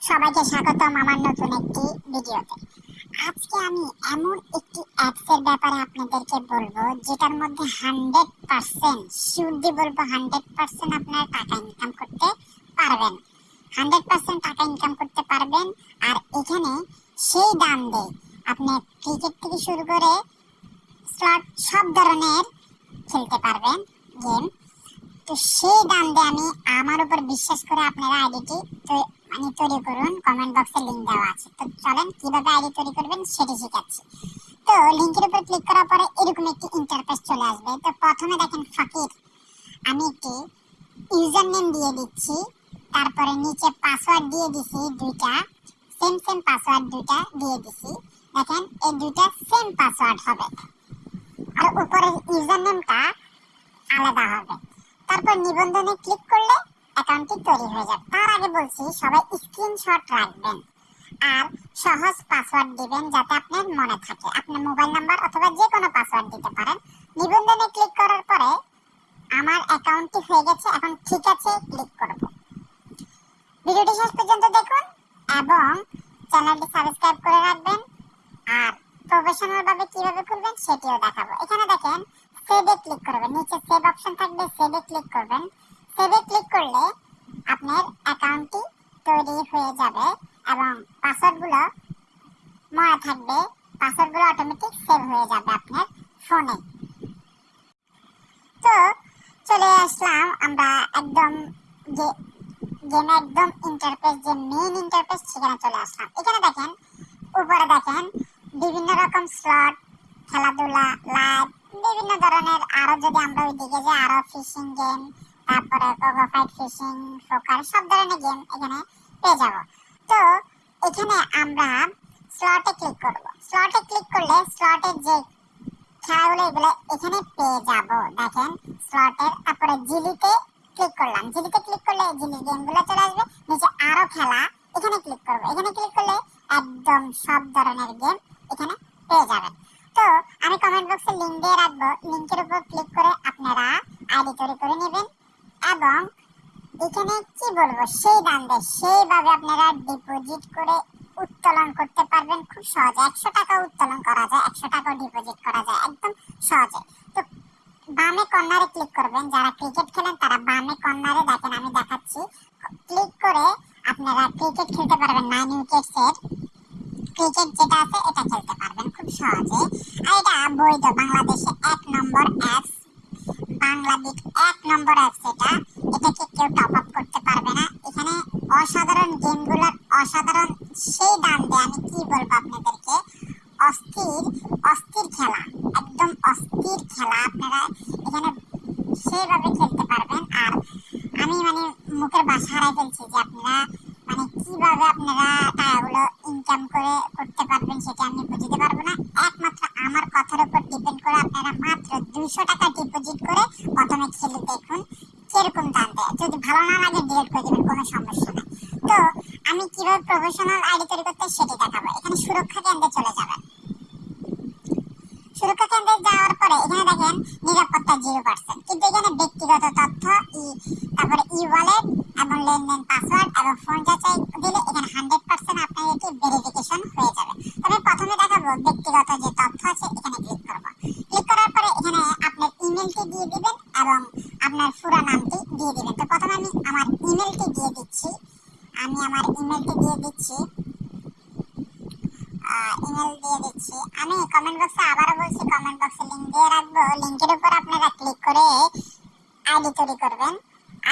সবাইকে স্বাগতম আমার নতুন একটি ভিডিওতে। আজকে আমি এমন একটি অ্যাপসের ব্যাপারে আপনাদেরকে বলবো যেটার মধ্যে 100% শিওর দিয়ে বলবো 100% আপনারা টাকা ইনকাম করতে পারবেন। 100% টাকা ইনকাম করতে পারবেন। আর এখানে সেই দাম দেয় আপনি ক্রিকেট থেকে শুরু করে স্লট সব ধরনের খেলতে পারবেন গেম। তো সেই দাম দিয়ে আমি আমার উপর বিশ্বাস করে আপনারা আইডিটি তৈরি করুন। কমেন্ট বক্সে লিংক দেওয়া আছে। তো চলেন কিভাবে আইডি তৈরি করবেন সেটি শেখাচ্ছি। তো লিংকের উপর ক্লিক করার পরে এরকম একটি ইন্টারফেস চলে আসবে। তো প্রথমে দেখেন ফকির, আমি একটি ইউজার নেম দিয়ে দিচ্ছি, তারপরে নিচে পাসওয়ার্ড দিয়ে দিছি দুইটা, সেম পাসওয়ার্ড দুইটা দিয়ে দিছি। দেখেন এই দুইটা সেম পাসওয়ার্ড হবে, আর উপরের ইউজার নেমটা আলাদা হবে। তারপর নিবন্ধনে ক্লিক করলে অ্যাকাউন্টটি তৈরি হয়ে যাবে। তার আগে বলছি সবাই স্ক্রিনশট রাখবেন আর সহজ পাসওয়ার্ড দিবেন যাতে আপনার মনে থাকে। আপনার মোবাইল নাম্বার অথবা যে কোনো পাসওয়ার্ড দিতে পারেন। নিবন্ধনে ক্লিক করার পরে আমার অ্যাকাউন্টটি হয়ে গেছে, এখন ঠিক আছে ক্লিক করব। ভিডিওটি শেষ পর্যন্ত দেখুন এবং চ্যানেলটি সাবস্ক্রাইব করে রাখবেন। আর প্রফেশনাল ভাবে কিভাবে খুলবেন সেটিও দেখাবো। এখানে দেখেন সেভে ক্লিক করবেন, নিচে সেভ অপশন থাকবে, সেভে ক্লিক করবেন। সেভে ক্লিক করলে আপনার অ্যাকাউন্টটি তৈরি হয়ে যাবে এবং পাসওয়ার্ডগুলো মনে থাকবে। পাসওয়ার্ডগুলো অটোমেটিক সেভ হয়ে যাবে আপনার ফোনে। তো চলে আসলাম আমরা একদম যে গেমে একদম ইন্টারফেস, যে মেইন ইন্টারফেস সেখানে চলে আসলাম। এখানে দেখেন উপরে দেখেন বিভিন্ন রকম স্লট, খেলাধুলা, লাইভ, বিভিন্ন ধরনের। আরো যদি আমরা ওইদিকে যে আরো ফিশিং গেম, তারপরে কোকোফাইট ফিশিং, ফোকার, সব ধরনের গেম এখানে পেয়ে যাব। তো এখানে আমরা স্লটে ক্লিক করব। স্লটে ক্লিক করলে স্লটের যে খেলাগুলো এগুলো এখানে পেয়ে যাব। দেখেন স্লটের, তারপরে জিলিতে ক্লিক করলাম। জিলিতে ক্লিক করলে জিলির গেমগুলো চলে আসবে। নিচে আরো খেলা, এখানে ক্লিক করব। এখানে ক্লিক করলে একদম সব ধরনের গেম এখানে পেয়ে যাবেন। তো আমি কমেন্ট বক্সে লিংক দিয়ে রাখবো, লিংকের উপর ক্লিক করে আপনারা আইডি তৈরি করে নেবেন এবং এখানে কি বলবো সেই দাম দেয় সেইভাবে আপনারা ডিপোজিট করে উত্তোলন করতে পারবেন খুব সহজে। 100 টাকা উত্তোলন করা যায়, 100 টাকা ডিপোজিট করা যায় একদম সহজে। তো বামে কর্নারে ক্লিক করবেন, যারা ক্রিকেট খেলেন তারা বামে কর্নারে দেখেন আমি দেখাচ্ছি, ক্লিক করে আপনারা ক্রিকেট খেলতে পারবেন। 9 উইকেটসের ক্রিকেট যেটা আছে এটা খেলতে পারবেন খুব সহজে। আর এটা বৈধ, বাংলাদেশে 1 নম্বর অ্যাপস, বাংলাদেশ 1 নম্বর অ্যাপস এটা। এটাকে কেউ টপ আপ করতে পারবে না। এখানে অসাধারণ গেমগুলোর অসাধারণ সেই দাম দেয়, আমি কি বলবো আপনাদেরকে, অস্থির অস্থির খেলা, একদম অস্থির খেলা আপনারা এখানে সেইভাবে খেলতে পারবেন। আর আমি মুখের ভাষা হারাই ফেলছি যে আপনারা কিভাবে আপনারা টাকাগুলো ইনকাম করে করতে পারবেন সেটা আমি বুঝতে পারবো না। একমাত্র আমার কথার উপর ডিপেন্ড করে আপনারা মাত্র 200 টাকা ডিপোজিট করে প্রথমে খেলে দেখুন কিরকম দাম দেয়। যদি ভালো না লাগে ডিলিট করে দেবেন, কোনো সমস্যা নেই। তো আমি কিভাবে প্রফেশনাল আইডি তৈরি করতে সেটি দেখাবো। এখানে সুরক্ষা কেন্দ্রে চলে যাবেন। সুরক্ষা কেন্দ্রে যাওয়ার পরে এখানে দেখেন নিরাপত্তা 0%, কিন্তু এখানে ব্যক্তিগত তথ্য, তারপরে ওয়ালেট এবং লেনদেন পাসওয়ার্ড এবং ফোন যাচাই দিলে এখানে 100% আপনার এটি ভেরিফিকেশন হয়ে যাবে। তবে প্রথমে দেখাবো ব্যক্তিগত যে তথ্য আছে, এখানে ক্লিক করব। ক্লিক করার পরে এখানে আপনার ইমেলটি দিয়ে দিবেন এবং আপনার পুরো নামটি দিয়ে দিবেন। তো প্রথমে আমি আমার ইমেলটি দিয়ে দিচ্ছি। আমি কমেন্ট বক্সে আবারও বলছি, কমেন্ট বক্সে লিংক দিয়ে রাখবো। লিংকের উপর আপনারা ক্লিক করে আইডি তৈরি করবেন।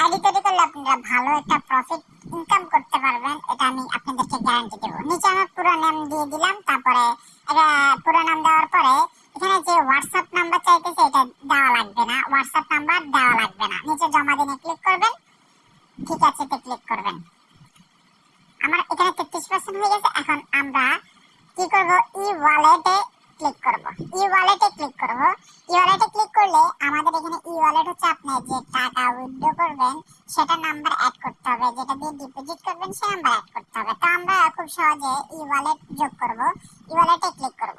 আইডি তৈরি করলে আপনারা ভালো একটা প্রফিট ইনকাম করতে পারবেন, এটা আমি আপনাদেরকে গ্যারান্টি দেবো। নিচে আমার পুরো নাম দিয়ে দিলাম, তারপরে এটা পুরো নাম দেওয়ার পরে এখানে যে হোয়াটসঅ্যাপ নাম্বার চাইতেছে এটা দেওয়া লাগবে না, হোয়াটসঅ্যাপ নাম্বার দেওয়া লাগবে না। নিচে জমা দিনে ক্লিক করবেন, ঠিক আছে তে ক্লিক করবেন। আমার এখানে 33% হয়ে গেছে। এখন আমরা কি করব, ওয়ালেটে ক্লিক করব। ওয়ালেটে ক্লিক করলে আমাদের এখানে ওয়ালেট হচ্ছে আপনি যে টাকা উইথড্র করবেন সেটা নাম্বার অ্যাড করতে হবে, যেটা দিয়ে ডিপোজিট করবেন সে নাম্বার অ্যাড করতে হবে। তো আমরা খুব সহজে ওয়ালেট যোগ করব। ওয়ালেটে ক্লিক করব।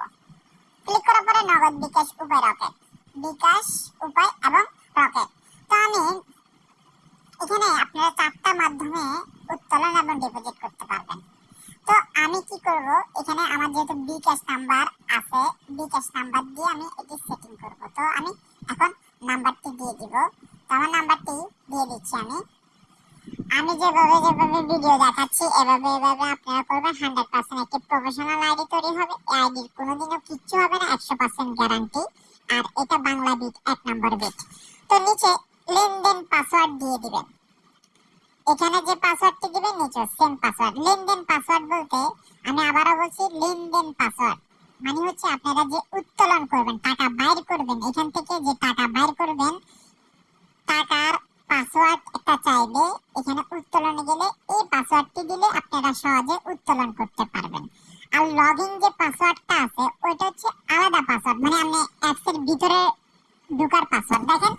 ক্লিক করার পরে নগদ, বিকাশ, উপায়, রকেট, বিকাশ, উপায় এবং রকেট। তো আমি এখানে আপনারা 4টা মাধ্যমে উত্তোলন এবং ডিপোজিট করতে পারবেন। যেহেতু বিকাশ নাম্বার আছে, বিকাশ নাম্বার দিয়ে আমি এটি সেটিং করব। তো আমি এখন নাম্বারটি দিয়ে দিব। তো আমার নাম্বারটি দিয়ে দিচ্ছি আমি যেভাবে যেভাবে ভিডিও দেখাচ্ছি এভাবে এভাবে আপনারা করবেন। 100% একটি প্রফেশনাল আইডি তৈরি হবে। এই আইডির কোনোদিনও কিচ্ছু হবে না, 100% গ্যারান্টি। আর এটা বাংলা বিট 1 নম্বর বিট। তো নিচে লেনদেন পাসওয়ার্ড দিয়ে দিবেন। এখানে যে পাসওয়ার্ডটি দিবেন নিচে সেম পাসওয়ার্ড। লেনদেন পাসওয়ার্ড বলতে আমি আবারও বলছি, লেনদেন পাসওয়ার্ড মানে হচ্ছে আপনারা যে উত্তোলন করবেন, টাকা বাইর করবেন, এখান থেকে যে টাকা বাইর করবেন, টাকার পাসওয়ার্ড একটা চাইবে। এখানে উত্তোলনে গেলে এই পাসওয়ার্ডটি দিলে আপনারা সহজে উত্তোলন করতে পারবেন। আর লগইন যে পাসওয়ার্ডটা আছে ওইটা হচ্ছে আলাদা পাসওয়ার্ড, মানে আপনি অ্যাপস এর ভিতরে ঢোকার পাসওয়ার্ড। দেখেন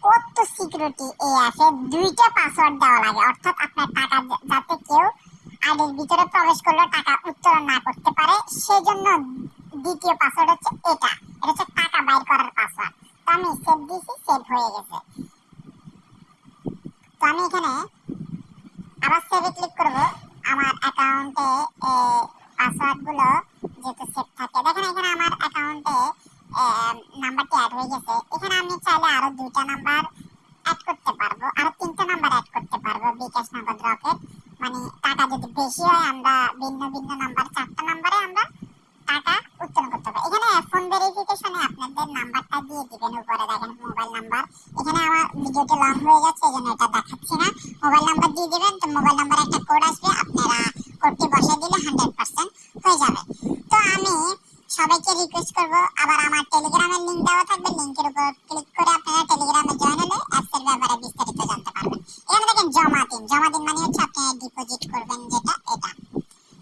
কত সিকিউরিটি এই অ্যাপে, দুইটা পাসওয়ার্ড দেওয়া লাগে, অর্থাৎ আপনার টাকা যাতে কেউ আইডির ভিতরে প্রবেশ করলে টাকা উত্তোলন না করতে পারে, সেজন্য দ্বিতীয় পাসওয়ার্ড হচ্ছে এটা হচ্ছে টাকা বাইর করার পাসওয়ার্ড। তো আমি সেভ দিয়েছি, সেভ হয়ে গেছে। তো আমি এখানে আবার সেভে ক্লিক করব। আমার অ্যাকাউন্টে পাসওয়ার্ড গুলো যেহেতু সেভ থাকে, দেখেন এখানে আমার অ্যাকাউন্টে নাম্বারটি অ্যাড হয়ে গেছে। এখানে আমি চাইলে আরো 2টা নাম্বার অ্যাড করতে পারবো, আরো 3টা নাম্বার অ্যাড করতে পারবো। বিকাশ, নগদ, রকেট, মানে টাকা যদি বেশি হয় আমরা ভিন্ন ভিন্ন নাম্বার 4টা নাম্বারে আমরা টাকা উত্তোলন করতে হবে। এখানে ফোন ভেরিফিকেশনে আপনাদের নাম্বারটা দিয়ে দিবেন। উপরে দেখেন মোবাইল নাম্বার। এখানে আমার ভিডিওটা লং হয়ে যাচ্ছে এজন্য এটা দেখাচ্ছি না। মোবাইল নাম্বার দিয়ে দিবেন। তো মোবাইল নাম্বারে একটা কোড আসবে, আপনারা কোডটি বসায় দিলে 100% হয়ে যাবে। তো আমি সবাইকে রিকোয়েস্ট করব, আবার আমার টেলিগ্রামের লিংক দেওয়া থাকবে, লিংকের উপর ক্লিক করে আপনারা টেলিগ্রামে জয়েন হলে অ্যাপসের ব্যাপারে বিস্তারিত জানতে পারবেন। এখানে দেখেন জমা দিন। জমা দিন মানে হচ্ছে আপনি ডিপোজিট করবেন, যেটা এটা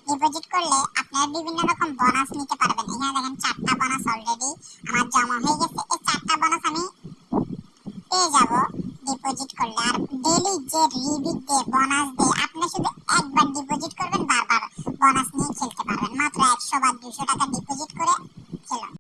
ডিপোজিট করলে আপনারা বিভিন্ন রকম বোনাস নিতে পারবেন। এখানে দেখেন 4টা বোনাস অলরেডি আমার জমা হয়ে গেছে। এই 4টা বোনাস আমি পেয়ে যাব ডিপোজিট করলে। আর ডেইলি যে রিবিট দে, বোনাস দে, আপনি শুধু একবার ডিপোজিট